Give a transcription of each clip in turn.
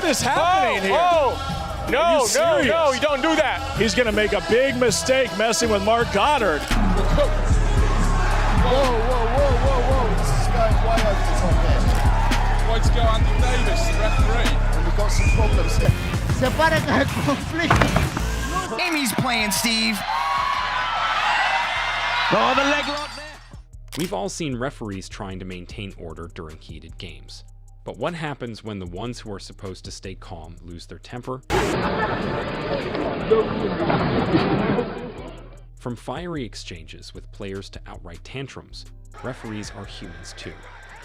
is happening here? No, you don't do that. He's going to make a big mistake messing with Mark Goddard. Whoa. This is going way over the top there. Why to go Andy Davis, the referee? And we've got some problems here. Se para que hay conflicto. Amy's playing, Steve. Oh, the leg lock there. We've all seen referees trying to maintain order during heated games. But what happens when the ones who are supposed to stay calm lose their temper? From fiery exchanges with players to outright tantrums, referees are humans too,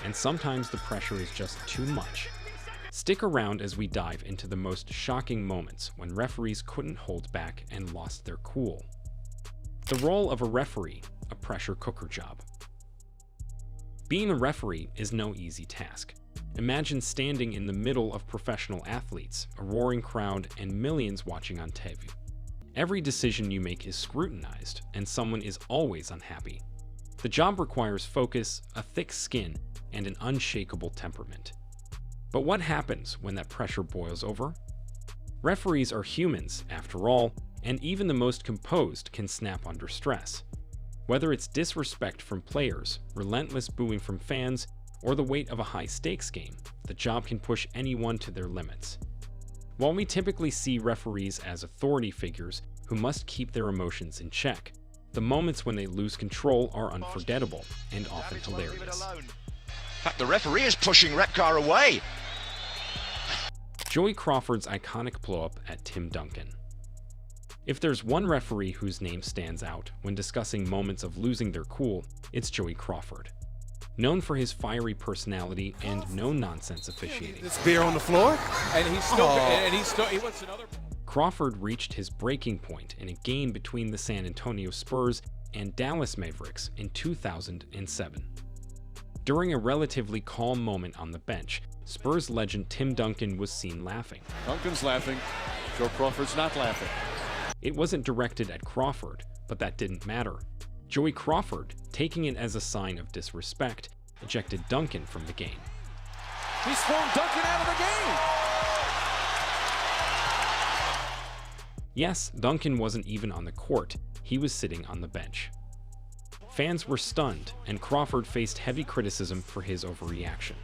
and sometimes the pressure is just too much. Stick around as we dive into the most shocking moments when referees couldn't hold back and lost their cool. The role of a referee, a pressure cooker job. Being a referee is no easy task. Imagine standing in the middle of professional athletes, a roaring crowd, and millions watching on TV. Every decision you make is scrutinized, and someone is always unhappy. The job requires focus, a thick skin, and an unshakable temperament. But what happens when that pressure boils over? Referees are humans, after all, and even the most composed can snap under stress. Whether it's disrespect from players, relentless booing from fans, or the weight of a high-stakes game, the job can push anyone to their limits. While we typically see referees as authority figures who must keep their emotions in check, the moments when they lose control are unforgettable and often hilarious. In fact, the referee is pushing Repcar away. Joey Crawford's iconic blow-up at Tim Duncan. If there's one referee whose name stands out when discussing moments of losing their cool, it's Joey Crawford. Known for his fiery personality and no-nonsense officiating. This beer on the floor? And he wants another. Crawford reached his breaking point in a game between the San Antonio Spurs and Dallas Mavericks in 2007. During a relatively calm moment on the bench, Spurs legend Tim Duncan was seen laughing. Duncan's laughing. Joe Crawford's not laughing. It wasn't directed at Crawford, but that didn't matter. Joey Crawford, taking it as a sign of disrespect, ejected Duncan from the game. He's thrown Duncan out of the game! Yes, Duncan wasn't even on the court, he was sitting on the bench. Fans were stunned, and Crawford faced heavy criticism for his overreaction.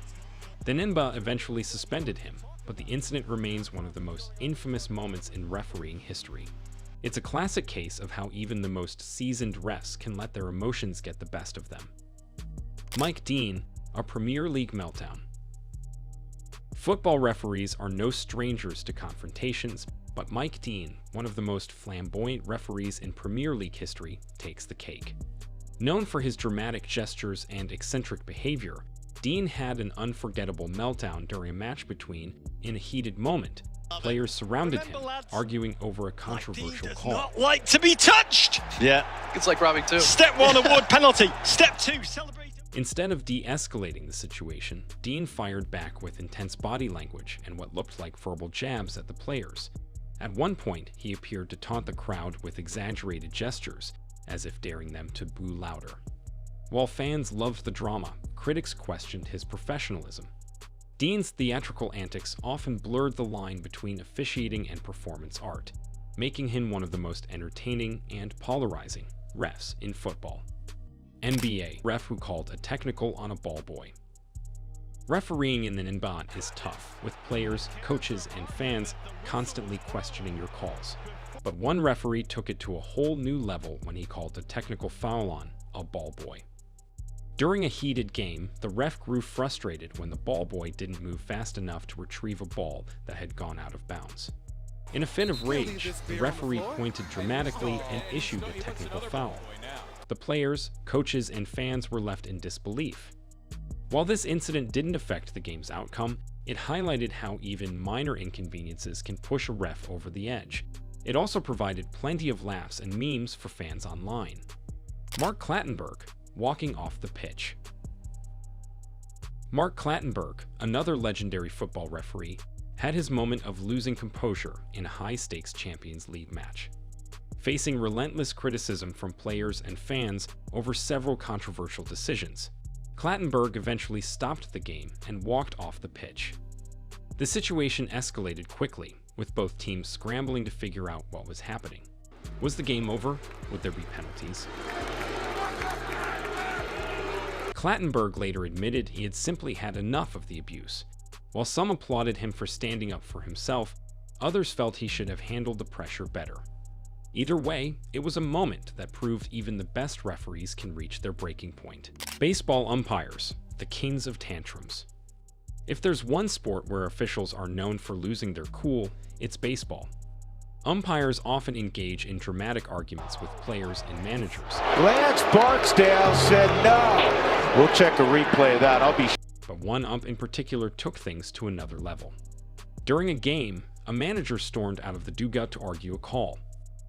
The NBA eventually suspended him, but the incident remains one of the most infamous moments in refereeing history. It's a classic case of how even the most seasoned refs can let their emotions get the best of them. Mike Dean, a Premier League meltdown. Football referees are no strangers to confrontations, but Mike Dean, one of the most flamboyant referees in Premier League history, takes the cake. Known for his dramatic gestures and eccentric behavior, Dean had an unforgettable meltdown during a match between, in a heated moment, players surrounded him, arguing over a controversial call. Not like to be touched. Yeah. It's like robbing too. Step 1, award penalty. Step 2, celebrate. Instead of de-escalating the situation, Dean fired back with intense body language and what looked like verbal jabs at the players. At one point, he appeared to taunt the crowd with exaggerated gestures, as if daring them to boo louder. While fans loved the drama, critics questioned his professionalism. Dean's theatrical antics often blurred the line between officiating and performance art, making him one of the most entertaining and polarizing refs in football. NBA ref who called a technical on a ball boy. Refereeing in the NBA is tough, with players, coaches, and fans constantly questioning your calls. But one referee took it to a whole new level when he called a technical foul on a ball boy. During a heated game, the ref grew frustrated when the ball boy didn't move fast enough to retrieve a ball that had gone out of bounds. In a fit of rage, the referee pointed dramatically and issued a technical foul. The players, coaches, and fans were left in disbelief. While this incident didn't affect the game's outcome, it highlighted how even minor inconveniences can push a ref over the edge. It also provided plenty of laughs and memes for fans online. Mark Clattenburg, walking off the pitch. Mark Clattenburg, another legendary football referee, had his moment of losing composure in a high-stakes Champions League match. Facing relentless criticism from players and fans over several controversial decisions, Clattenburg eventually stopped the game and walked off the pitch. The situation escalated quickly, with both teams scrambling to figure out what was happening. Was the game over? Would there be penalties? Clattenburg later admitted he had simply had enough of the abuse. While some applauded him for standing up for himself, others felt he should have handled the pressure better. Either way, it was a moment that proved even the best referees can reach their breaking point. Baseball umpires, the kings of tantrums. If there's one sport where officials are known for losing their cool, it's baseball. Umpires often engage in dramatic arguments with players and managers. Lance Barksdale said no. We'll check a replay of that. But one ump in particular took things to another level. During a game, a manager stormed out of the dugout to argue a call.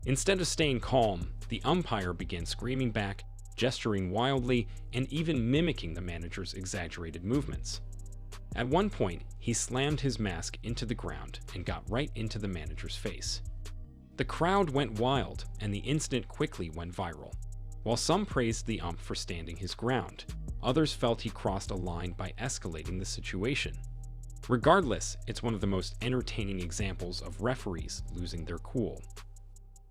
Instead of staying calm, the umpire began screaming back, gesturing wildly, and even mimicking the manager's exaggerated movements. At one point, he slammed his mask into the ground and got right into the manager's face. The crowd went wild, and the incident quickly went viral. While some praised the ump for standing his ground, others felt he crossed a line by escalating the situation. Regardless, it's one of the most entertaining examples of referees losing their cool.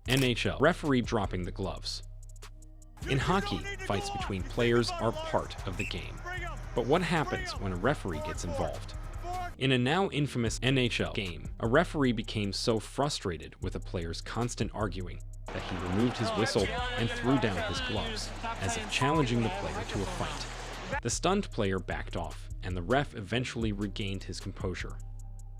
NHL, referee dropping the gloves. In hockey, fights between players are part of the game. But what happens when a referee gets involved? In a now infamous NHL game, a referee became so frustrated with a player's constant arguing that he removed his whistle and threw down his gloves, as if challenging the player to a fight. The stunned player backed off, and the ref eventually regained his composure.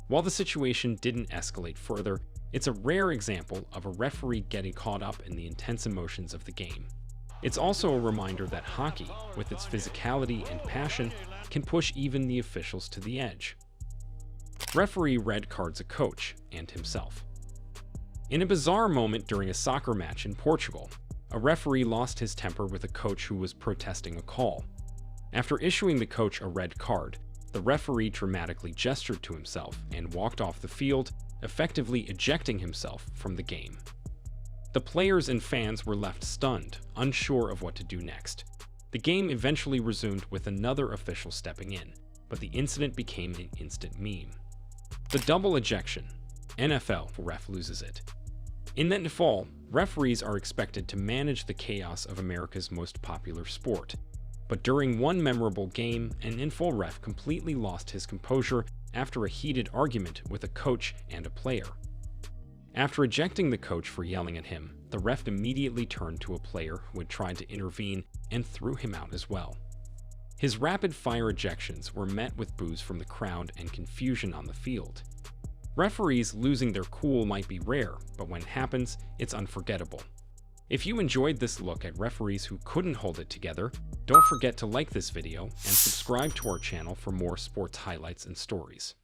While the situation didn't escalate further, it's a rare example of a referee getting caught up in the intense emotions of the game. It's also a reminder that hockey, with its physicality and passion, can push even the officials to the edge. Referee red cards a coach and himself. In a bizarre moment during a soccer match in Portugal, a referee lost his temper with a coach who was protesting a call. After issuing the coach a red card, the referee dramatically gestured to himself and walked off the field, effectively ejecting himself from the game. The players and fans were left stunned, unsure of what to do next. The game eventually resumed with another official stepping in, but the incident became an instant meme. The double ejection. NFL ref loses it. In the fall, referees are expected to manage the chaos of America's most popular sport. But during one memorable game, an in-full ref completely lost his composure after a heated argument with a coach and a player. After ejecting the coach for yelling at him, the ref immediately turned to a player who had tried to intervene and threw him out as well. His rapid-fire ejections were met with boos from the crowd and confusion on the field. Referees losing their cool might be rare, but when it happens, it's unforgettable. If you enjoyed this look at referees who couldn't hold it together, don't forget to like this video and subscribe to our channel for more sports highlights and stories.